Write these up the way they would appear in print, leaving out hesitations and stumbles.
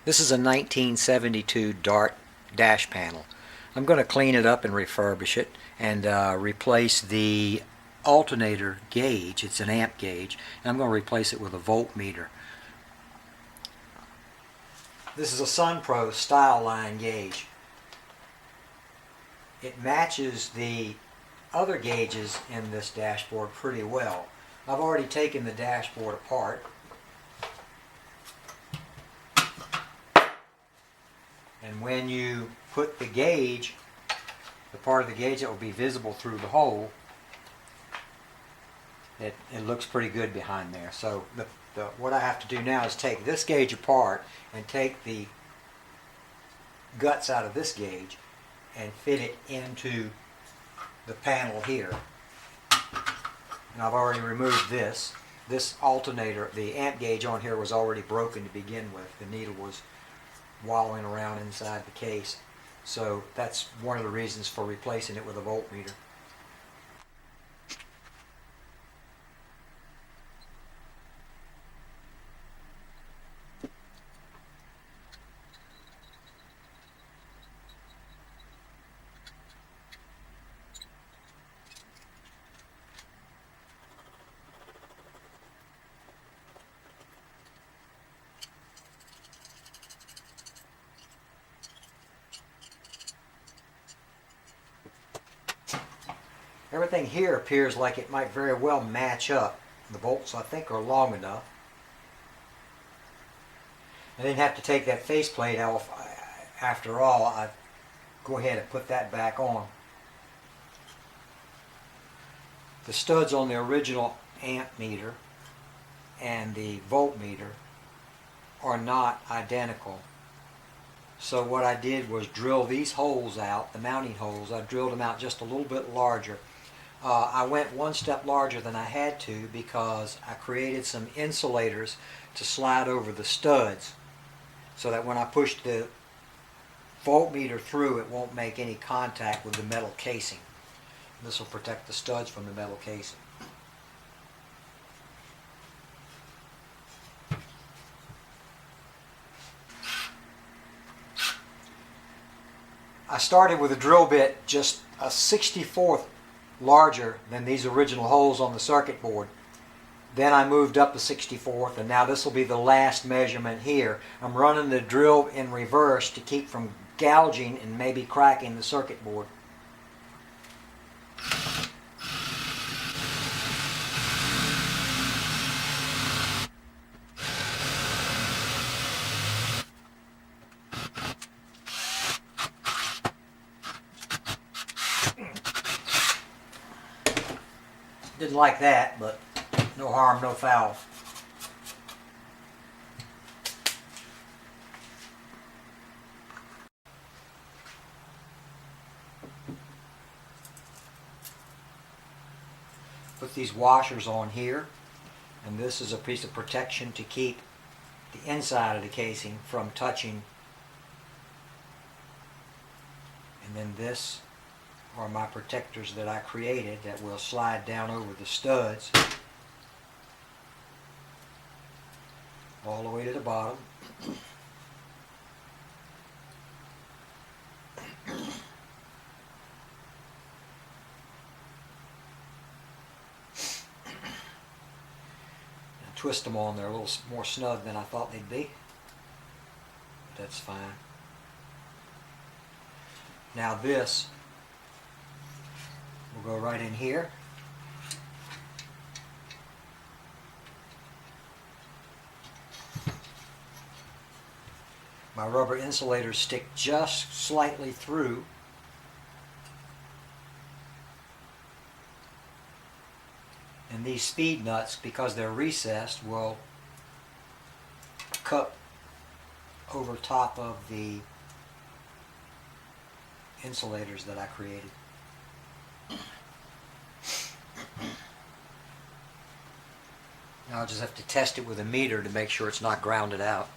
This is a 1972 Dart dash panel. I'm going to clean it up and refurbish it and replace the alternator gauge. It's an amp gauge, and I'm going to replace it with a voltmeter. This is a Sunpro style line gauge. It matches the other gauges in this dashboard pretty well. I've already taken the dashboard apart. And when you put the gauge, the part of the gauge that will be visible through the hole, it looks pretty good behind there. So what I have to do now is take this gauge apart and take the guts out of this gauge and fit it into the panel here. And I've already removed this. This alternator, the amp gauge on here was already broken to begin with. The needle was wallowing around inside the case. So that's one of the reasons for replacing it with a voltmeter. Everything here appears like it might very well match up. The bolts, I think, are long enough. I didn't have to take that faceplate off after all. I go ahead and put that back on. The studs on the original amp meter and the voltmeter are not identical. So what I did was drill these holes out, the mounting holes. I drilled them out just a little bit larger. I went one step larger than I had to because I created some insulators to slide over the studs so that when I push the voltmeter through, it won't make any contact with the metal casing. This will protect the studs from the metal casing. I started with a drill bit just a 64th larger than these original holes on the circuit board. Then I moved up the 64th, and now this will be the last measurement here. I'm running the drill in reverse to keep from gouging and maybe cracking the circuit board. Didn't like that, but no harm, no foul. Put these washers on here, and this is a piece of protection to keep the inside of the casing from touching. And then this are my protectors that I created that will slide down over the studs all the way to the bottom. Twist them on. They're a little more snug than I thought they'd be, but that's fine. Now this will go right in here. My rubber insulators stick just slightly through. And these speed nuts, because they're recessed, will cup over top of the insulators that I created. Now I'll just have to test it with a meter to make sure it's not grounded out.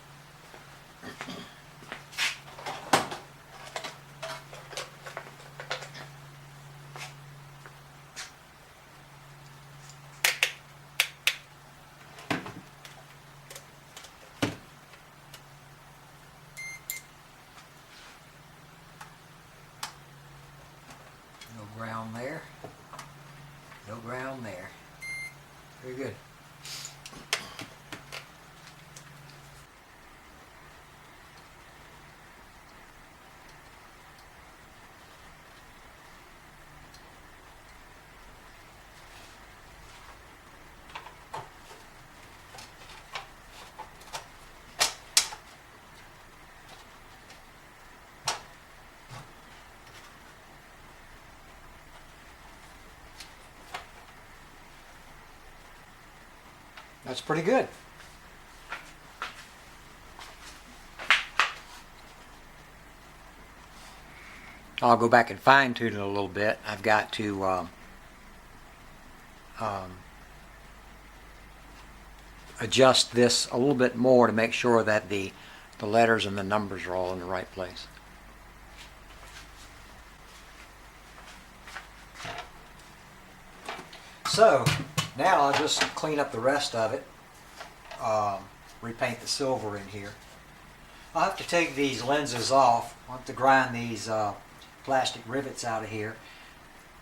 That's pretty good. I'll go back and fine tune it a little bit. I've got to adjust this a little bit more to make sure that the letters and the numbers are all in the right place. So now I'll just clean up the rest of it, repaint the silver in here. I'll have to take these lenses off. I'll have to grind these plastic rivets out of here,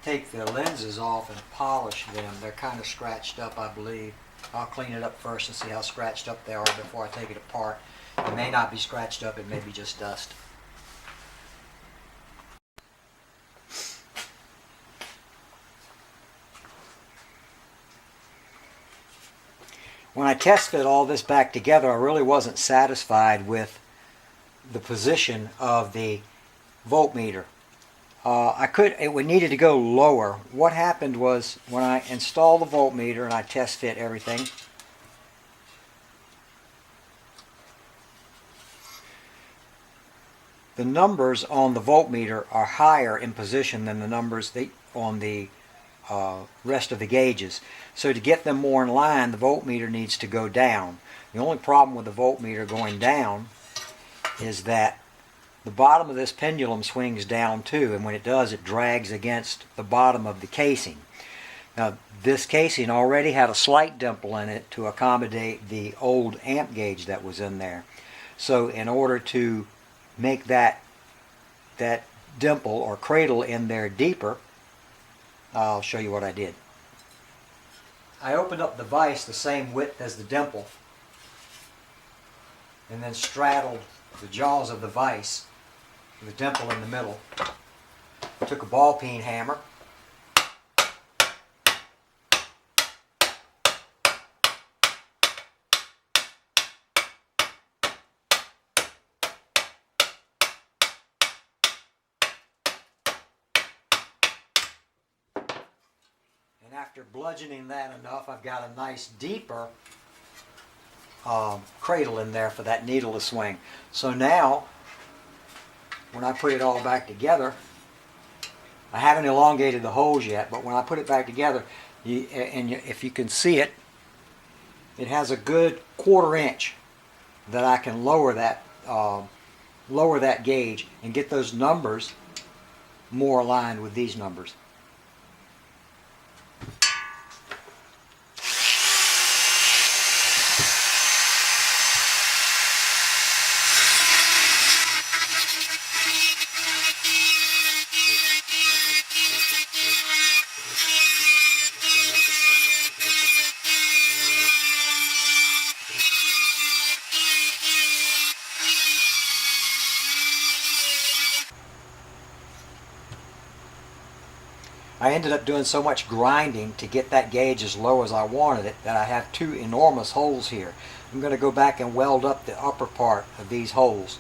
take the lenses off and polish them. They're kind of scratched up, I believe. I'll clean it up first and see how scratched up they are before I take it apart. It may not be scratched up, it may be just dust. When I test fit all this back together, I really wasn't satisfied with the position of the voltmeter. It needed to go lower. What happened was when I installed the voltmeter and I test fit everything, the numbers on the voltmeter are higher in position than the numbers on the rest of the gauges. So to get them more in line, the voltmeter needs to go down. The only problem with the voltmeter going down is that the bottom of this pendulum swings down too, and when it does, it drags against the bottom of the casing. Now, this casing already had a slight dimple in it to accommodate the old amp gauge that was in there. So in order to make that dimple or cradle in there deeper, I'll show you what I did. I opened up the vise the same width as the dimple and then straddled the jaws of the vise with a dimple in the middle. Took a ball peen hammer, and after bludgeoning that enough, I've got a nice deeper cradle in there for that needle to swing. So now, when I put it all back together, I haven't elongated the holes yet, but when I put it back together, if you can see it, it has a good 1/4 inch that I can lower that gauge and get those numbers more aligned with these numbers. I ended up doing so much grinding to get that gauge as low as I wanted it that I have 2 enormous holes here. I'm going to go back and weld up the upper part of these holes.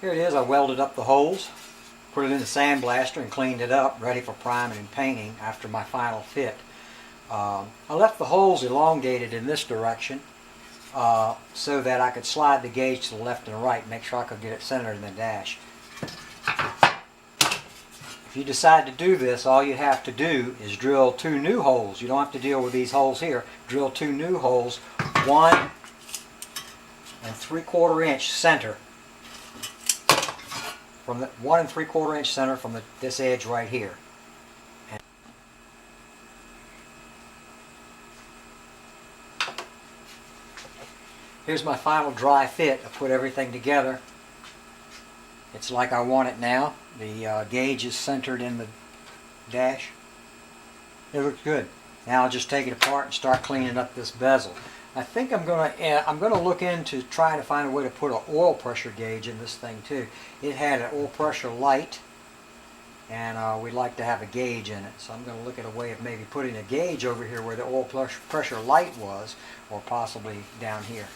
Here it is, I welded up the holes. put it in the sandblaster and cleaned it up, ready for priming and painting after my final fit. I left the holes elongated in this direction so that I could slide the gauge to the left and the right, make sure I could get it centered in the dash. If you decide to do this, all you have to do is drill 2 new holes. You don't have to deal with these holes here. Drill 2 new holes, 1 3/4 inch center. From the 1 3/4 inch center from this edge right here. Here's my final dry fit. I put everything together. It's like I want it now. The gauge is centered in the dash. It looks good. Now I'll just take it apart and start cleaning up this bezel. I think I'm gonna look into trying to find a way to put an oil pressure gauge in this thing too. It had an oil pressure light, and we'd like to have a gauge in it. So I'm going to look at a way of maybe putting a gauge over here where the oil pressure light was, or possibly down here.